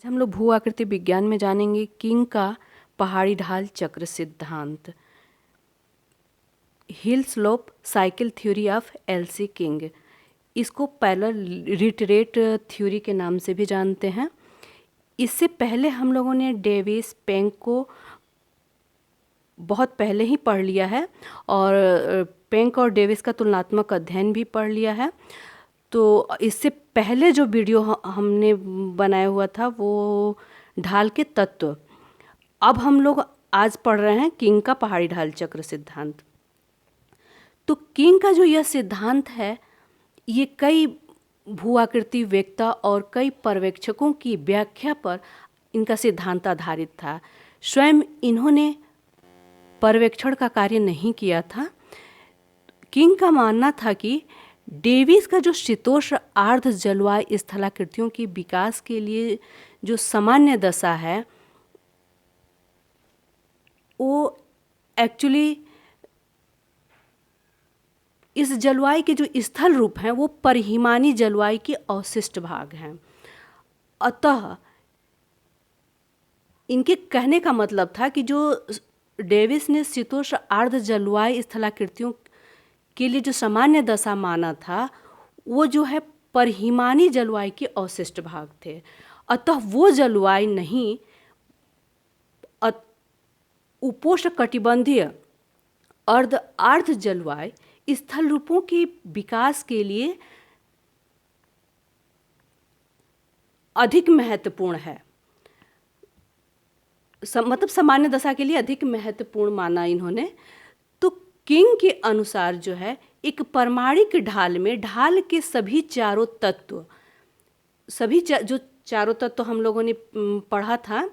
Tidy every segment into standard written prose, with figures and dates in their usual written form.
हम लोग भू आकृति विज्ञान में जानेंगे किंग का पहाड़ी ढाल चक्र सिद्धांत, hill slope cycle theory of LC king. इसको पैरेलल रिटरेट थ्योरी के नाम से भी जानते हैं। इससे पहले हम लोगों ने डेविस पेंग को बहुत पहले ही पढ़ लिया है और पेंग और डेविस का तुलनात्मक अध्ययन भी पढ़ लिया है। तो इससे पहले जो वीडियो हमने बनाया हुआ था वो ढाल के तत्व। अब हम लोग आज पढ़ रहे हैं किंग का पहाड़ी ढाल चक्र सिद्धांत। तो किंग का जो यह सिद्धांत है ये कई भूआकृति वेत्ता और कई पर्यवेक्षकों की व्याख्या पर इनका सिद्धांत आधारित था। स्वयं इन्होंने पर्यवेक्षण का कार्य नहीं किया था। किंग का मानना था कि डेविस का जो शीतोष्ण आर्द्र जलवायु स्थलाकृतियों की विकास के लिए जो सामान्य दशा है वो एक्चुअली इस जलवायु के जो स्थल रूप हैं वो परिहिमानी जलवायु के अवशिष्ट भाग हैं। अतः इनके कहने का मतलब था कि जो डेविस ने शीतोष्ण आर्द्र जलवायु स्थलाकृतियों के लिए जो सामान्य दशा माना था वो जो है परिहिमानी जलवायु के अवशिष्ट भाग थे। अतः वो जलवायु नहीं उपोष्ण कटिबंधीय अर्ध आर्द्र जलवायु स्थल रूपों के विकास के लिए अधिक महत्वपूर्ण है, मतलब सामान्य दशा के लिए अधिक महत्वपूर्ण माना इन्होंने। तो किंग के अनुसार जो है एक परमाणिक ढाल में ढाल के सभी चारों तत्व, जो चारों तत्व हम लोगों ने पढ़ा था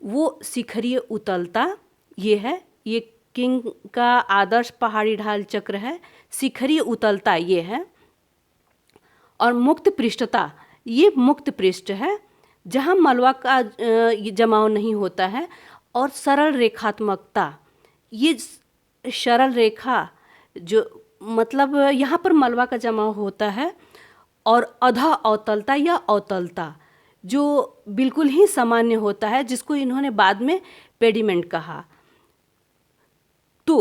वो शिखरीय उतलता ये है, ये किंग का आदर्श पहाड़ी ढाल चक्र है। शिखरीय उतलता ये है और मुक्त पृष्ठता ये मुक्त पृष्ठ है जहाँ मलबा का जमाव नहीं होता है। और सरल रेखात्मकता ये सरल रेखा जो मतलब यहाँ पर मलबा का जमाव होता है। और अधा अवतलता या अवतलता जो बिल्कुल ही सामान्य होता है जिसको इन्होंने बाद में पेडिमेंट कहा। तो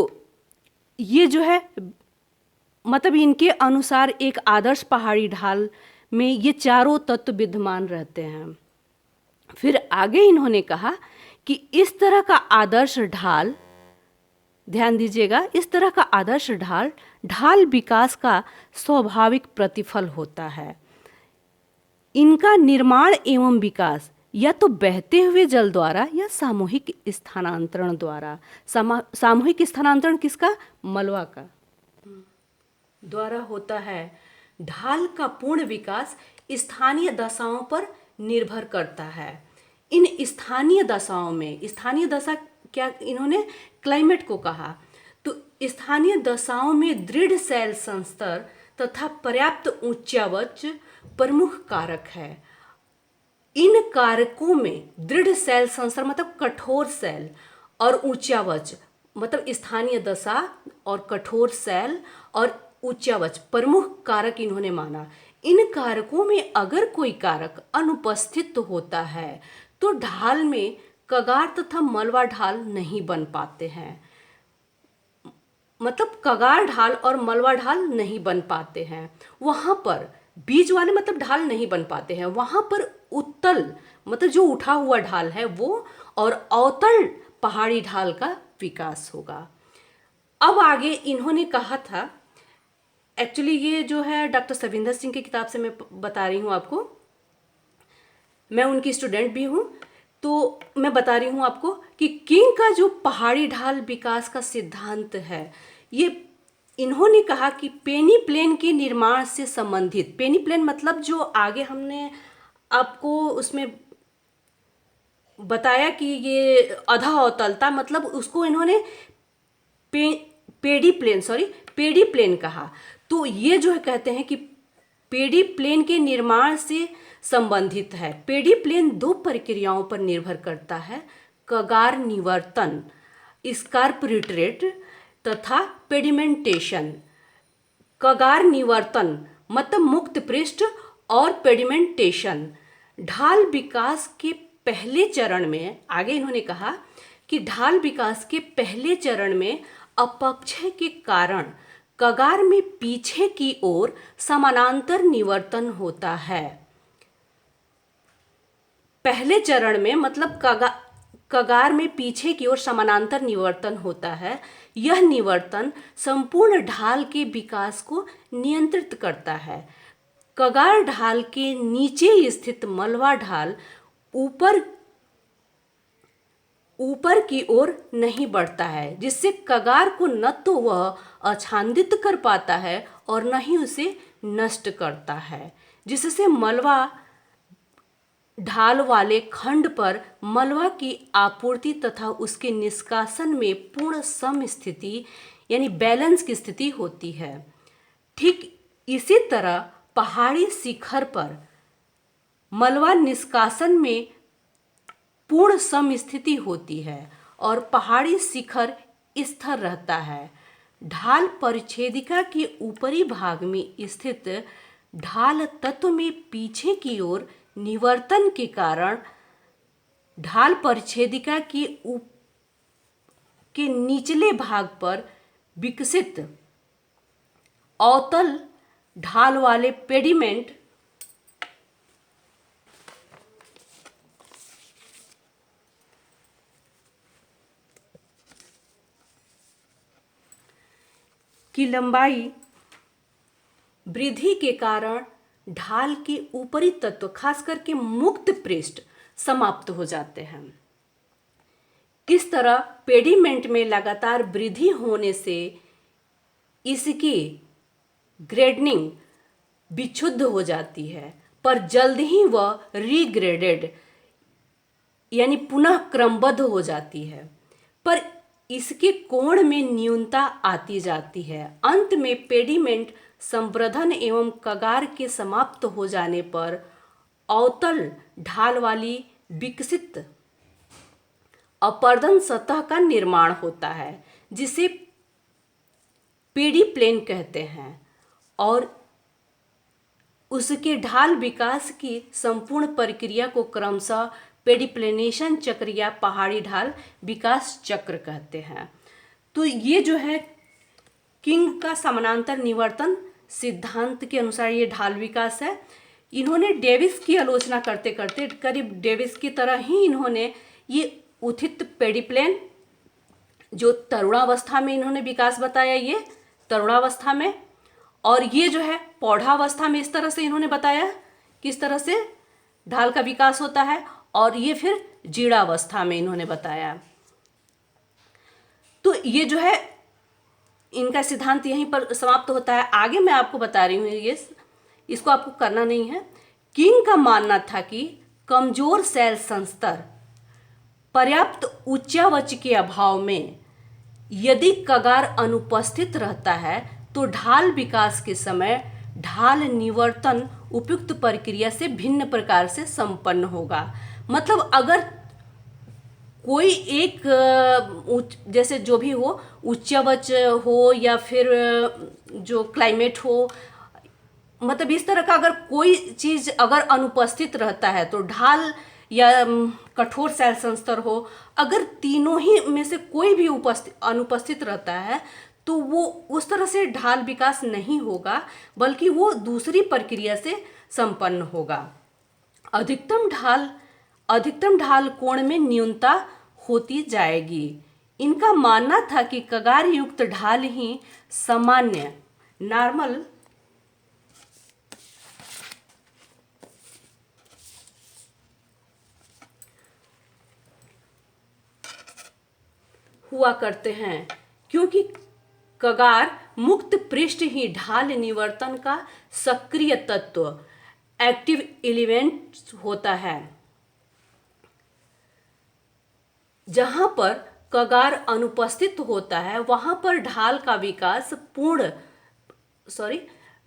ये जो है मतलब इनके अनुसार एक आदर्श पहाड़ी ढाल में ये चारों तत्व विद्यमान रहते हैं। फिर आगे इन्होंने कहा कि इस तरह का आदर्श ढाल, ध्यान दीजिएगा, इस तरह का आदर्श ढाल विकास का स्वाभाविक प्रतिफल होता है। इनका निर्माण एवं विकास या तो बहते हुए जल द्वारा या सामूहिक स्थानांतरण द्वारा, सामूहिक स्थानांतरण किसका? मलबा का द्वारा होता है। ढाल का पूर्ण विकास स्थानीय दशाओं पर निर्भर करता है। इन स्थानीय दशाओं में, स्थानीय दशा क्या इन्होंने क्लाइमेट को कहा, तो स्थानीय दशाओं में दृढ़ शैल संस्तर तथा पर्याप्त उच्चावच प्रमुख कारक है। इन कारकों में दृढ़ शैल संस्तर मतलब कठोर शैल और उच्चावच मतलब स्थानीय दशा और कठोर शैल और उच्चावच प्रमुख कारक इन्होंने माना। इन कारकों में अगर कोई कारक अनुपस्थित होता है तो ढाल में कगार तथा मलबा ढाल नहीं बन पाते हैं। मतलब कगार ढाल और मलबा ढाल नहीं बन पाते हैं। वहाँ पर बीज वाले मतलब ढाल नहीं बन पाते हैं। वहाँ पर उत्तल मतलब जो उठा हुआ ढाल है वो और अवतल पहाड़ी ढाल का विकास होगा। अब आगे इन्होंने कहा था, एक्चुअली ये जो है डॉक्टर सविंदर सिंह की किताब से मैं बता रही हूँ आपको, मैं उनकी स्टूडेंट भी हूँ, तो मैं बता रही हूँ आपको कि किंग का जो पहाड़ी ढाल विकास का सिद्धांत है ये इन्होंने कहा कि पेनी प्लेन के निर्माण से संबंधित, पेनी प्लेन मतलब जो आगे हमने आपको उसमें बताया कि ये अधा अवतलता मतलब उसको इन्होंने पेडी प्लेन कहा। तो ये जो है कहते हैं कि पेडी प्लेन के निर्माण से संबंधित है। पेडी प्लेन दो प्रक्रियाओं पर निर्भर करता है, कगार निवर्तन स्कार्प रिट्रेट तथा पेडिमेंटेशन। कगार निवर्तन मतलब मुक्त पृष्ठ और पेडिमेंटेशन ढाल विकास के पहले चरण में, आगे इन्होंने कहा कि ढाल विकास के पहले चरण में अपक्षय के कारण कगार में पीछे की ओर समानांतर निवर्तन होता है। पहले चरण में मतलब कगार में पीछे की ओर समानांतर निवर्तन होता है। यह निवर्तन संपूर्ण ढाल के विकास को नियंत्रित करता है। कगार ढाल के नीचे स्थित मलवा ढाल ऊपर की ओर नहीं बढ़ता है, जिससे कगार को न तो वह आच्छादित कर पाता है और न ही उसे नष्ट करता है, जिससे मलवा ढाल वाले खंड पर मलवा की आपूर्ति तथा उसके निष्कासन में पूर्ण समस्थिति यानी बैलेंस की स्थिति होती है। ठीक इसी तरह पहाड़ी शिखर पर मलवा निष्कासन में पूर्ण समस्थिति होती है और पहाड़ी शिखर स्थिर रहता है। ढाल परिच्छेदिका के ऊपरी भाग में स्थित ढाल तत्व में पीछे की ओर निवर्तन के कारण ढाल परिच्छेदिका के निचले भाग पर विकसित अवतल ढाल वाले पेडिमेंट की लंबाई वृद्धि के कारण ढाल के ऊपरी तत्व खास करके मुक्त पृष्ठ समाप्त हो जाते हैं। इस तरह पेडिमेंट में लगातार वृद्धि होने से इसकी ग्रेडनिंग विक्षुब्ध हो जाती है, पर जल्द ही वह रीग्रेडेड यानी पुनः क्रमबद्ध हो जाती है, पर इसके कोण में न्यूनता आती जाती है। अंत में पेडिमेंट संवर्धन एवं कगार के समाप्त हो जाने पर अवतल ढाल वाली विकसित अपर्दन सतह का निर्माण होता है, जिसे पेडिप्लेन कहते हैं, और उसके ढाल विकास की संपूर्ण प्रक्रिया को क्रमशः पेडिप्लेनेशन चक्र या पहाड़ी ढाल विकास चक्र कहते हैं। तो ये जो है किंग का समानांतर निवर्तन सिद्धांत के अनुसार ये ढाल विकास है। इन्होंने डेविस की आलोचना करते करते करीब डेविस की तरह ही इन्होंने ये उत्थित पेडिप्लेन जो तरुणावस्था में इन्होंने विकास बताया, ये तरुणावस्था में, और ये जो है पौधावस्था में इस तरह से इन्होंने बताया किस तरह से ढाल का विकास होता है, और ये फिर जीर्णावस्था में इन्होंने बताया। तो ये जो है इनका सिद्धांत यहीं पर समाप्त होता है। आगे मैं आपको बता रही हूँ, ये इसको आपको करना नहीं है। किंग का मानना था कि कमजोर सेल संस्तर पर्याप्त उच्चावच के अभाव में यदि कगार अनुपस्थित रहता है तो ढाल विकास के समय ढाल निवर्तन उपयुक्त प्रक्रिया से भिन्न प्रकार से संपन्न होगा। मतलब अगर कोई एक जैसे जो भी हो, उच्चावच हो या फिर जो क्लाइमेट हो, मतलब इस तरह का अगर कोई चीज़ अगर अनुपस्थित रहता है तो ढाल या कठोर सेल संस्तर हो, अगर तीनों ही में से कोई भी अनुपस्थित रहता है तो वो उस तरह से ढाल विकास नहीं होगा, बल्कि वो दूसरी प्रक्रिया से संपन्न होगा। अधिकतम ढाल कोण में न्यूनता होती जाएगी। इनका मानना था कि कगार युक्त ढाल ही सामान्य नॉर्मल हुआ करते हैं, क्योंकि कगार मुक्त पृष्ठ ही ढाल निवर्तन का सक्रिय तत्व एक्टिव एलिमेंट होता है। जहां पर कगार अनुपस्थित होता है वहां पर ढाल का विकास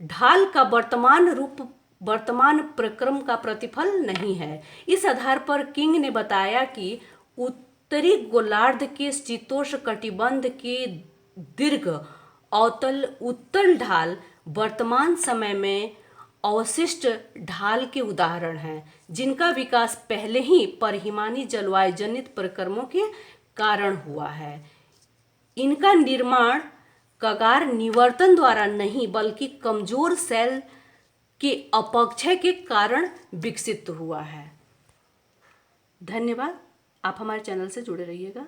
ढाल का वर्तमान प्रक्रम का प्रतिफल नहीं है। इस आधार पर किंग ने बताया कि उत्तरी गोलार्ध के शीतोष्ण कटिबंध के दीर्घ उत्तल ढाल वर्तमान समय में अवशिष्ट ढाल के उदाहरण हैं, जिनका विकास पहले ही परिहिमानी जलवायु जनित प्रक्रमों के कारण हुआ है। इनका निर्माण कगार निवर्तन द्वारा नहीं बल्कि कमजोर सेल के अपक्षय के कारण विकसित हुआ है। धन्यवाद। आप हमारे चैनल से जुड़े रहिएगा।